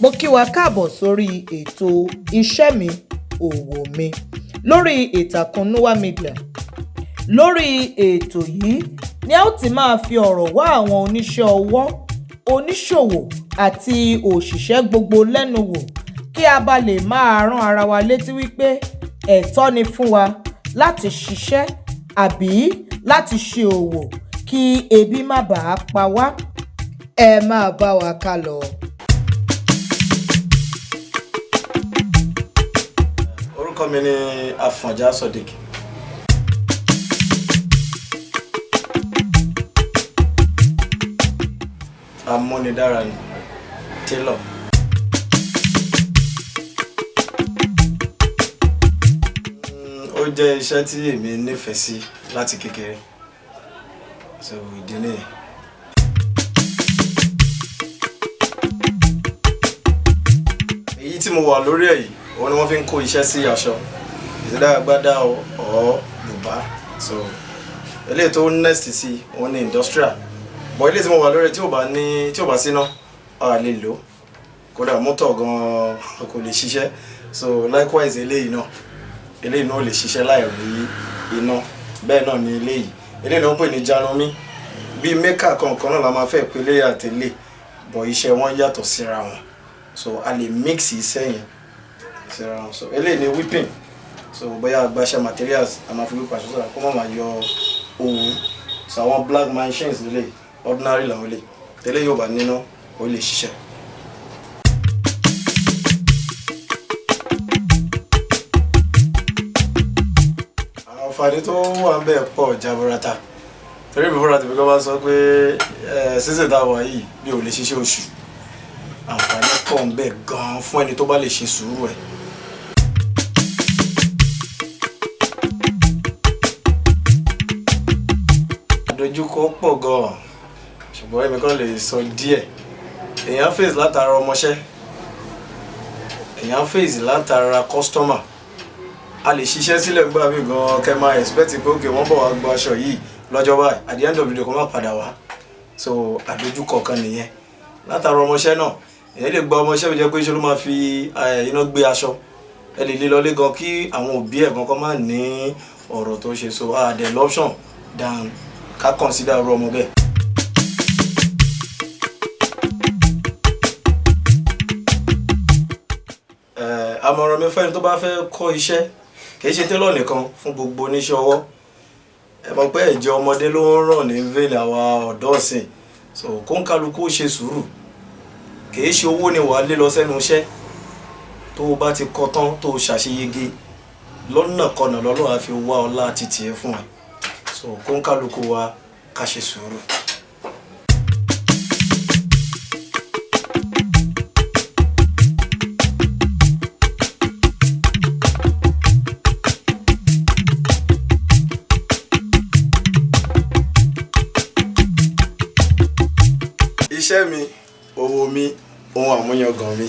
Mo kí wa káàbọ̀ sórí ètò iṣẹ́ mi òwò mi lórí ìtàkùn Nuwa Media. Lórí ètò yìí ni a ó ti máa fi ọ̀rọ̀ wá àwọn oníṣẹ́ ọwọ́, oníṣòwò àti òṣìṣẹ́ gbogbo lẹ́nu wò kí a bá lè máa rán ara wa létí wípé ẹ̀tọ́ ni fún wa láti ṣiṣẹ́ àbí láti ṣe òwò kí ebi má bàa pa wá. Ẹ máa bá wa kálọ. Orúkọ mi ni Àfọ̀njá Sodiq. Amúnidára ni tailor. Ó jẹ́ iṣẹ́ tí èmi nífẹ̀ẹ́ sí láti kékeré. So ìdí nìyẹn. Èyí tí mo wà lórí ẹ̀ yìí, òun ni wọ́n fi ń kó iṣẹ́ sí aṣọ. Ìṣẹ̀dá agbádá ọ̀ bùbá. So eléyìí tó next sí òun ni industrial. But eléyìí tí mo wà lórí tí ò bá síná, a lè lò. Kódà mọ́tò gan kò lè ṣiṣẹ́. So likewise eléyìí náà ò lè ṣiṣẹ́ láì rí iná. Bẹ́ẹ̀ náà ni eléyìí. Eléyìí náà ń pè ní janumi. Bí maker kankan náà la máa fẹ́ pé eléyìí àtẹlé. But iṣẹ́ wọn yàtọ̀ síra wọn. So a lè mix iṣẹ́ yẹn síra wọn. So eléyìí ni whipping. So bóyá agbáṣẹ́ materials a máa fi whip aṣọ sọ́ra kó má máa yọ òwú. So àwọn black machines eléyìí ordinary làwọn eléyìí. Tẹ́lẹ̀ yóò bá níná ó lè ṣiṣẹ́. Àǹfààní tó wà ń bẹ pọ̀ jaburata. Torí before that bí wọ́n bá sọ pé season tá wà yìí bí ò lè ṣiṣẹ́ oṣù. Àǹfààní pọ̀ ń bẹ gan fún ẹni tó bá lè ṣe sùúrù ẹ̀. Àdójúkọ pọ̀ gan ṣùgbọ́n èmi kàn lè sọ díẹ̀. Èèyàn face látara ọmọṣẹ́. Èèyàn face látara customer. A lè ṣiṣẹ́ sílẹ̀ gbà mí gan kẹ́ máa expect pé okay wọ́n bọ̀ wá gba aṣọ yìí lọ́jọ́ báyìí at the end of the day kó má padà wá. So àdójúkọ kan nìyẹn. Látara ọmọṣẹ́ náà èyàn lè gba ọmọṣẹ́ bí jẹ́ pé ṣe ló máa fi iná gbé aṣọ. Ẹ lè lé lọlé gan kí àwọn òbí ẹ̀ gan kó má ní ọ̀rọ̀ tó ṣe. So the option than ká consider ọ̀rọ̀ ọmọ bẹ́ẹ̀. Àmọ̀ràn mi fẹ́ni tó bá fẹ́ kọ́ iṣẹ́ kì í ṣe tailor nìkan fún gbogbo oníṣẹ́ ọwọ́. Ẹ mọ̀ pé ẹ̀jẹ̀ ọmọdé ló ń ràn ní vein àwa ọ̀dọ́ ọ̀sìn. So kó ń kálukú ṣe sùúrù. Kì í ṣe owó ni wàá lé lọ sẹ́nu iṣẹ́. Tó o bá ti kọ́ tán tó o ṣàṣeyege lọ́nà kọ̀nà lọ́lọ́run á fi wá ọlá títì ẹ fún ẹ. So kó ń kálukú wa ká ṣe sùúrù. Iṣẹ́ mi, òwò mi, ohun àmúyangàn mi.